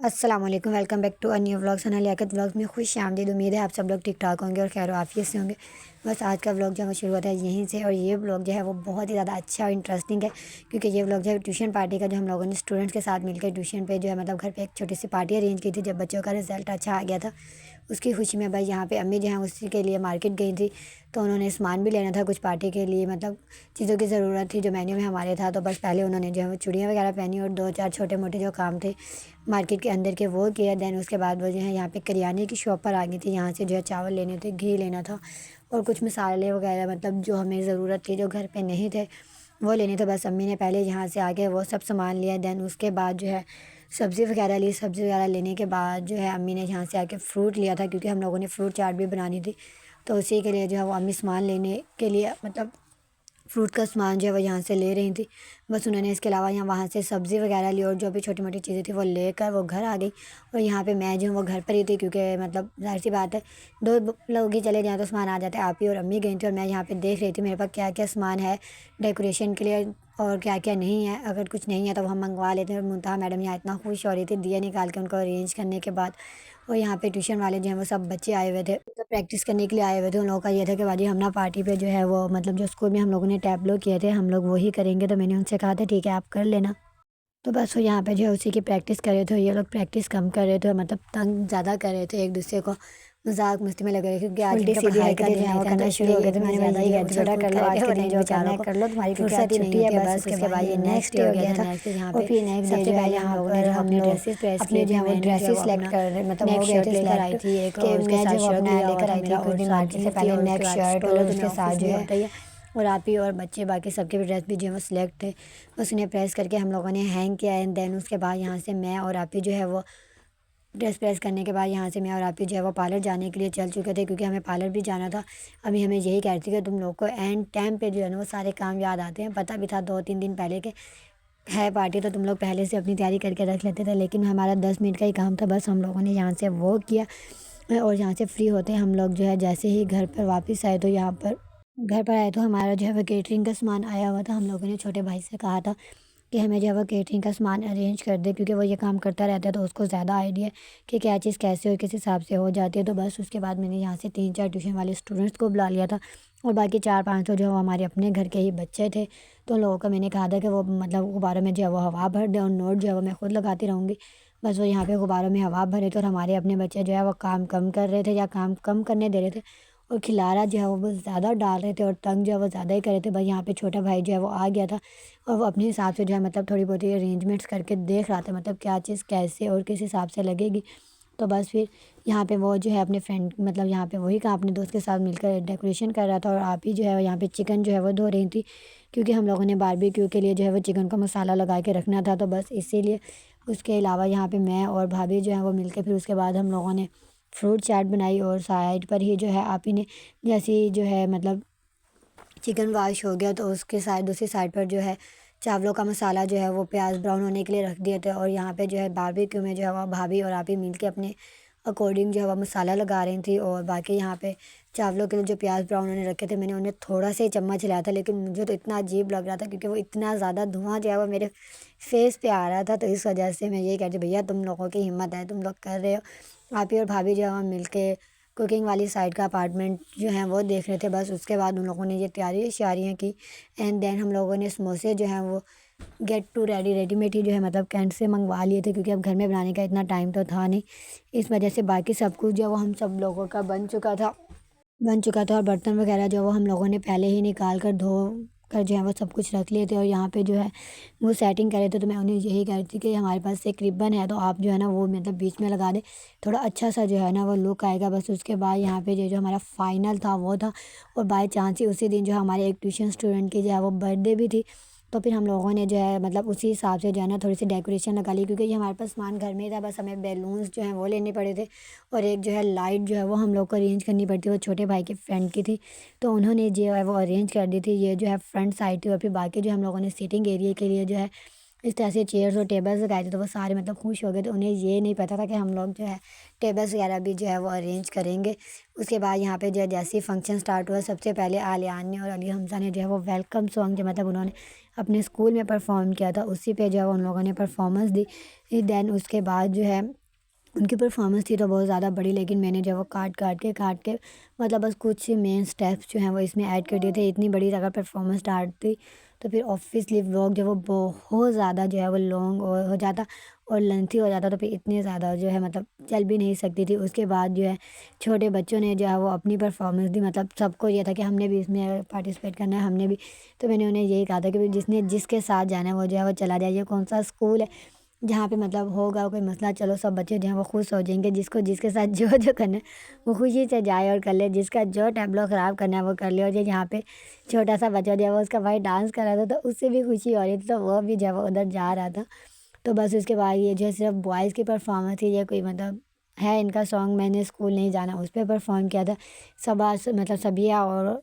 अस्सलाम वालेकुम, welcome back to a new vlog. Sana Liyaqat vlogs में खुश आमदीद। उम्मीद है आप सब लोग ठीक ठाक होंगे और खैर आफियत से होंगे। बस आज का व्लॉग जो है वो शुरू होता है यहीं से, और ये व्लॉग जो है वो बहुत ही ज़्यादा अच्छा और इंटरेस्टिंग है, क्योंकि ये व्लॉग जो है ट्यूशन पार्टी का, जो हम लोगों ने स्टूडेंट्स के साथ मिलकर ट्यूशन पे जो है मतलब घर पे एक छोटी सी पार्टी अरेंज की थी जब बच्चों का रिजल्ट अच्छा आ गया था। उसकी खुशी में भाई यहाँ पे अम्मी जो है उसी के लिए मार्केट गई थी, तो उन्होंने सामान भी लेना था कुछ पार्टी के लिए, मतलब चीज़ों की ज़रूरत थी जो मेन्यू में हमारे था। तो बस पहले उन्होंने जो है वो चूड़ियाँ वगैरह पहनी और दो चार छोटे मोटे जो काम थे मार्केट के अंदर के वो किया। दैन उसके बाद वो जो है यहाँ पे करियाने की शॉप पर आ गई थी। यहाँ से जो है चावल लेने थे, घी लेना था और कुछ मसाले वगैरह, मतलब जो हमें ज़रूरत थी जो घर पे नहीं थे वो लेने थे। बस अम्मी ने पहले यहाँ से आके वो सब सामान लिया। दैन उसके बाद जो है सब्ज़ी वगैरह ली। सब्ज़ी वगैरह लेने के बाद जो है अम्मी ने यहाँ से आके फ्रूट लिया था, क्योंकि हम लोगों ने फ्रूट चाट भी बनानी थी। तो उसी के लिए जो है वो अम्मी सामान लेने के लिए मतलब फ्रूट का सामान जो है वो यहाँ से ले रही थी। बस उन्होंने इसके अलावा यहाँ वहाँ से सब्ज़ी वगैरह ली और जो भी छोटी मोटी चीज़ें थी वो लेकर वो घर आ गई। और यहाँ पे मैं जो हूँ वो घर पर ही थी, क्योंकि मतलब ज़ाहिर सी बात है दो लोग ही चले जाएँ तो सामान आ जाता है। आप ही और अम्मी गई थी और मैं यहाँ पे देख रही थी मेरे पास क्या क्या सामान है डेकोरेशन के लिए और क्या क्या नहीं है। अगर कुछ नहीं है तो हम मंगवा लेते हैं। और मुंतहा मैडम यहाँ इतना खुश हो रही थी दिया निकाल के उनको अरेंज करने के बाद। और यहाँ पे ट्यूशन वाले जो हैं वो सब बच्चे आए हुए थे, तो प्रैक्टिस करने के लिए आए हुए थे। उन लोगों का ये था कि बाजी हम ना पार्टी पे जो है वो मतलब जो स्कूल में हम लोगों ने टैबलो किए थे हम लोग वही करेंगे। तो मैंने उनसे कहा था ठीक है आप कर लेना। तो बस वो यहाँ पे जो है उसी की प्रैक्टिस कर रहे थे। ये लोग प्रैक्टिस कम कर रहे थे, मतलब तंग ज़्यादा कर रहे थे एक दूसरे को, मजाक मस्ती में लगे रहे, क्योंकि आज उल्टी सीधी हरकतें जो है वो करना शुरू हो गए थे। मैंने भाई यही कहती बेटा कर लो आज के दिन जो करना है कर लो, तुम्हारी फुर्सत ही नहीं है। बस उसके बाद ये नेक्स्ट डे हो गया था। और फिर नेक्स्ट डे जो है यहाँ पर हम लोग अपने जो है वो ड्रेसेस सेलेक्ट कर रहे, मतलब हो गए थे लेकर आई थी एक, कि मैं जो अपना लेकर आई थी कुछ दिन मार्केट से पहले नेक शर्ट और उसके साथ जो है और आप ही और बच्चे बाकी सबके भी ड्रेस भी जो है वो सिलेक्ट थे। बस उन्हें प्रेस करके हम लोगों ने हैंग किया एंड देन उसके बाद यहाँ से मैं और आप ही जो है वो ड्रेस प्रेस करने के बाद यहाँ से मैं और आप ही जो है वो पार्लर जाने के लिए चल चुके थे, क्योंकि हमें पार्लर भी जाना था। अभी हमें यही कहती कि तुम लोग को एंड टाइम पे जो है ना वो सारे काम याद आते हैं। पता भी था 2-3 दिन पहले के है पार्टी, तो तुम लोग पहले से अपनी तैयारी करके रख लेते थे, लेकिन हमारा 10 मिनट का ही काम था। बस हम लोगों ने यहाँ से वो किया और यहाँ से फ्री होते हम लोग जो है जैसे ही घर पर वापस आए, तो यहाँ पर घर पर आए तो हमारा जो है वो केटरिंग का सामान आया हुआ था। हम लोगों ने छोटे भाई से कहा था कि हमें जो है वो केटरिंग का सामान अरेंज कर दे, क्योंकि वो ये काम करता रहता है तो उसको ज़्यादा आइडिया है कि क्या चीज़ कैसे और किस हिसाब से हो जाती है। तो बस उसके बाद मैंने यहाँ से 3-4 ट्यूशन वाले स्टूडेंट्स को बुला लिया था और बाकी 4-5 तो जो है हमारे अपने घर के ही बच्चे थे। तो उन लोगों को मैंने कहा था कि वो मतलब गुब्बारों में जो है वो हवा भर दे और नोट जो है वो मैं खुद लगाती रहूँगी। बस वो यहाँ पे गुब्बारों में हवा भरे थे और हमारे अपने बच्चे जो है वो काम कम कर रहे थे या काम कम करने दे रहे थे, और खिलारा जो है वो बहुत ज़्यादा डाल रहे थे और तंग जो है वो ज़्यादा ही कर रहे थे। भाई यहाँ पे छोटा भाई जो है वो आ गया था और वो अपने हिसाब से जो है मतलब थोड़ी बहुत ही अरेंजमेंट्स करके देख रहा था, मतलब क्या चीज़ कैसे और किस हिसाब से लगेगी। तो बस फिर यहाँ पे वो जो है अपने फ्रेंड मतलब यहाँ पे वही कहा अपने दोस्त के साथ मिलकर डेकोरेशन कर रहा था। और आप ही जो है यहाँ पे चिकन जो है वो धो रही थी, क्योंकि हम लोगों ने बारबेक्यू के लिए जो है वो चिकन का मसाला लगा के रखना था, तो बस इसीलिए। उसके अलावा यहाँ पे मैं और भाभी जो है वो मिलके फिर उसके बाद हम लोगों ने फ्रूट चाट बनाई। और साइड पर ही जो है आप ही ने जैसी जो है मतलब चिकन वॉश हो गया तो उसके साइड दूसरी साइड पर जो है चावलों का मसाला जो है वो प्याज ब्राउन होने के लिए रख दिए थे। और यहाँ पे जो है बारबेक्यू में जो है वो भाभी और आप ही मिल के अपने अकॉर्डिंग जो है वो मसाला लगा रही थी। और बाकी यहाँ पे चावलों के लिए जो प्याज ब्राउन होने रखे थे मैंने उन्हें थोड़ा सा ही चम्मच हिलाया था, लेकिन मुझे तो इतना अजीब लग रहा था क्योंकि वो इतना ज़्यादा धुआं जो है वो मेरे फेस पे आ रहा था। तो इस वजह से मैं ये कहती भैया तुम लोगों की हिम्मत है, तुम लोग कर रहे हो। आप ही और भाभी जो है वो मिल के कुकिंग वाली साइड का अपार्टमेंट जो है वो देख रहे थे। बस उसके बाद उन लोगों ने ये तैयारी शारियाँ की एंड देन हम लोगों ने समोसे जो हैं वो गेट टू रेडी रेडीमेड ही जो है मतलब कैंट से मंगवा लिए थे, क्योंकि अब घर में बनाने का इतना टाइम तो था नहीं। इस वजह से बाकी सब कुछ जो है वो हम सब लोगों का बन चुका था और बर्तन वगैरह जो है वो हम लोगों ने पहले ही निकाल कर धो कर जो है वो सब कुछ रख लिए थे। और यहाँ पे जो है वो सेटिंग करे थे, तो मैं उन्हें यही कह रही थी कि हमारे पास एक रिबन है तो आप जो है ना वो मतलब बीच में लगा दे, थोड़ा अच्छा सा जो है ना वो लुक आएगा। बस उसके बाद यहाँ पे जो जो हमारा फाइनल था वो था। और बाय चांस ही उसी दिन जो हमारे एक ट्यूशन स्टूडेंट की जो है वो बर्थडे भी थी, तो फिर हम लोगों ने जो है मतलब उसी हिसाब से जो है ना थोड़ी सी डेकोरेशन लगा ली, क्योंकि ये हमारे पास सामान घर में ही था। बस हमें बैलून्स जो हैं वो लेने पड़े थे और एक जो है लाइट जो है वो हम लोग को अरेंज करनी पड़ती है, वो छोटे भाई के फ्रेंड की थी तो उन्होंने जो है वो अरेंज कर दी थी। ये जो है फ्रंट साइड थी और फिर बाकी जो हम लोगों ने सीटिंग एरिया के लिए जो है इस तरह से चेयर्स और टेबल्स लगाए थे, तो वो सारे मतलब खुश हो गए थे। उन्हें ये नहीं पता था कि हम लोग जो है टेबल्स वगैरह भी जो है वो अरेंज करेंगे। उसके बाद यहाँ पे जो है जैसे ही फंक्शन स्टार्ट हुआ, सबसे पहले आलियान ने और अली हमज़ा ने जो है वो वेलकम सॉन्ग जो मतलब उन्होंने अपने स्कूल में परफॉर्म किया था, उसी पे जो है उन लोगों ने परफॉर्मेंस दी। दैन उसके बाद जो है उनकी परफॉर्मेंस थी तो बहुत ज़्यादा बड़ी, लेकिन मैंने जो है वो काट के मतलब बस कुछ मेन स्टेप्स जो हैं वो इसमें ऐड कर दिए थे। इतनी बड़ी अगर परफॉर्मेंस स्टार्ट थी तो फिर ऑब्वियसली व्लॉग जो है वो बहुत ज़्यादा जो है वो लॉन्ग हो जाता और लेंथी हो जाता, तो फिर इतनी ज़्यादा जो है मतलब चल भी नहीं सकती थी। उसके बाद जो है छोटे बच्चों ने जो है वो अपनी परफॉर्मेंस दी, मतलब सबको ये था कि हमने भी इसमें पार्टिसिपेट करना है, हमने भी। तो मैंने उन्हें यही कहा था कि जिसने जिसके साथ जाना है वो जो है वो चला जाए। ये कौन सा स्कूल है जहाँ पे मतलब होगा कोई मसला, चलो सब बच्चे जो हैं वो खुश हो जाएंगे। जिसको जिसके साथ जो जो करना है वो खुशी से जाए और कर ले, जिसका जो टैबलो ख़राब करना है वो कर ले। और जो यहाँ पे छोटा सा बच्चा जो है वो उसका भाई डांस कर रहा था, तो उससे भी खुशी हो रही थी, तो वो भी जो है वो उधर जा रहा था। तो बस उसके बाद ये जो है सिर्फ बॉयज़ की परफॉर्मेंस थी, ये कोई मतलब है इनका सॉन्ग मैंने स्कूल नहीं जाना उस पर परफॉर्म किया था। सब मतलब सबिया और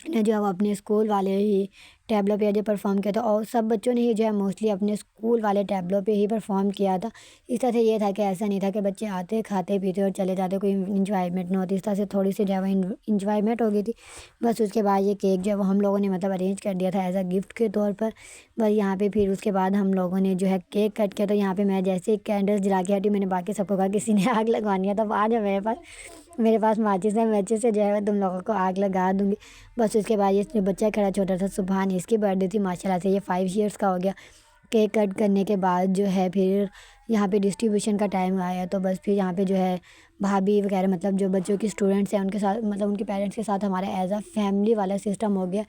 ने जो है वो अपने स्कूल वाले ही टैबलो पे जो परफॉर्म किया था, और सब बच्चों ने ही जो है मोस्टली अपने स्कूल वाले टैबलो पे ही परफॉर्म किया था। इस तरह से ये था कि ऐसा नहीं था कि बच्चे आते खाते पीते और चले जाते, कोई इंजॉयमेंट नहीं होती। इस तरह से थोड़ी सी जो है वो इंजॉयमेंट हो गई थी। बस उसके बाद ये केक जो है वो हम लोगों ने मतलब अरेंज कर दिया था एज अ गिफ्ट के तौर पर। बस यहाँ पे फिर उसके बाद हम लोगों ने जो है केक कट किया। तो यहाँ पे मैं जैसे ही कैंडल्स जला के हटी, मैंने बाकी सबको कहा किसी ने आग लगवानी है तो आ जाओ मेरे पास माचिस है, मैं अच्छे से जो है तुम लोगों को आग लगा दूँगी। बस उसके बाद ये जो बच्चा खड़ा छोटा सा सुभान, इसकी बर्थडे थी, माशाल्लाह से ये 5 ईयर्स का हो गया। केक कट करने के बाद जो है फिर यहाँ पे डिस्ट्रीब्यूशन का टाइम आया, तो बस फिर यहाँ पे जो है भाभी वगैरह मतलब जो बच्चों की स्टूडेंट्स हैं उनके साथ मतलब उनके पेरेंट्स के साथ हमारा एज अ फैमिली वाला सिस्टम हो गया।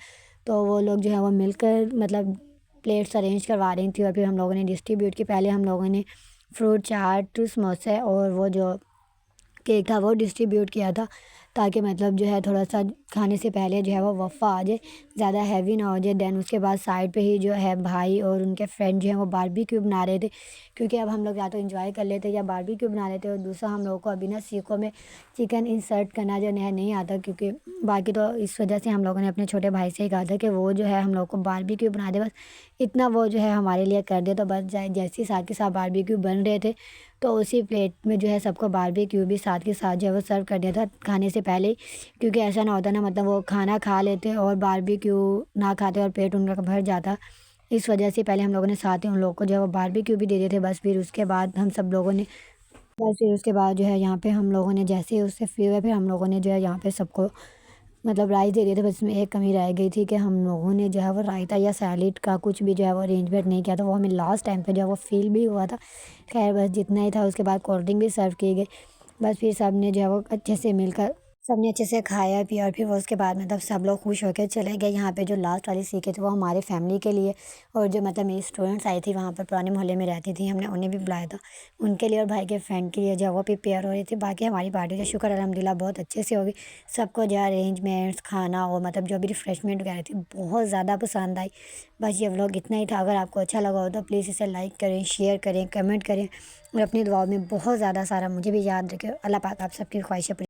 तो वो लोग जो है वो मिलकर मतलब प्लेट्स अरेंज करवा रही थी और फिर हम लोगों ने डिस्ट्रीब्यूट की। पहले हम लोगों ने फ्रूट चाट, समोसे और वो जो केक था वो डिस्ट्रीब्यूट किया था, ताकि मतलब जो है थोड़ा सा खाने से पहले जो है वो वफ़ा आ जाए, ज़्यादा हैवी ना हो जाए। दैन उसके बाद साइड पे ही जो है भाई और उनके फ्रेंड जो हैं वो बारबेक्यू बना रहे थे, क्योंकि अब हम लोग या तो एंजॉय कर लेते या बारबेक्यू बना लेते। और दूसरा हम लोगों को अभी ना सीखों में चिकन इंसर्ट करना जो है नहीं आता, क्योंकि बाकी तो इस वजह से हम लोगों ने अपने छोटे भाई से ही कहा था कि वो जो है हम लोग को बारबेक्यू बना दे, बस इतना वो जो है हमारे लिए कर दे। तो बस जैसे ही साथ के साथ बारबेक्यू बन रहे थे तो उसी प्लेट में जो है सबको बारबेक्यू भी साथ के साथ जो है वो सर्व कर दिया था खाने से पहले ही, क्योंकि ऐसा ना होता ना मतलब वो खाना खा लेते और बारबेक्यू ना खाते और पेट उनका भर जाता। इस वजह से पहले हम लोगों ने साथ ही उन लोगों को जो है वो बारबेक्यू भी दे दिए थे। बस फिर उसके बाद हम सब लोगों ने बस फिर उसके बाद जो है यहाँ पे हम लोगों ने जैसे ही उससे फ्री हुए, फिर हम लोगों ने जो है यहाँ पे सबको मतलब राइस दे दिए थे। बस इसमें एक कमी रह गई थी कि हम लोगों ने जो है वो रायता या सैलेड का कुछ भी जो है वो अरेंजमेंट नहीं किया था, वो हमें लास्ट टाइम पे जो है वो फील भी हुआ था। खैर बस जितना ही था, उसके बाद कोल्ड ड्रिंक भी सर्व की गई। बस फिर सब ने जो है वो अच्छे से मिलकर सबने अच्छे से खाया पिया और फिर वो उसके बाद मतलब सब लोग खुश होकर चले गए। यहाँ पे जो लास्ट वाली सीखे थे वो हमारे फैमिली के लिए, और जो मतलब मेरी स्टूडेंट्स आई थी वहाँ पर पुराने मोहल्ले में रहती थी, हमने उन्हें भी बुलाया था, उनके लिए और भाई के फ्रेंड के लिए जो है वो प्रिपेयर हो रही थी। बाकी हमारी पार्टी जो शुक्र अल्हम्दुलिल्लाह बहुत अच्छे से होगी। सबको जो अरेंजमेंट्स खाना और मतलब जो भी रिफ्रेशमेंट वगैरह थी बहुत ज़्यादा पसंद आई। बस ये व्लॉग इतना ही था। अगर आपको अच्छा लगा हो तो प्लीज़ इसे लाइक करें, शेयर करें, कमेंट करें और अपनी दुआओं में बहुत ज़्यादा सारा मुझे भी याद रखें। अल्लाह पाक आप सबकी ख्वाहिशें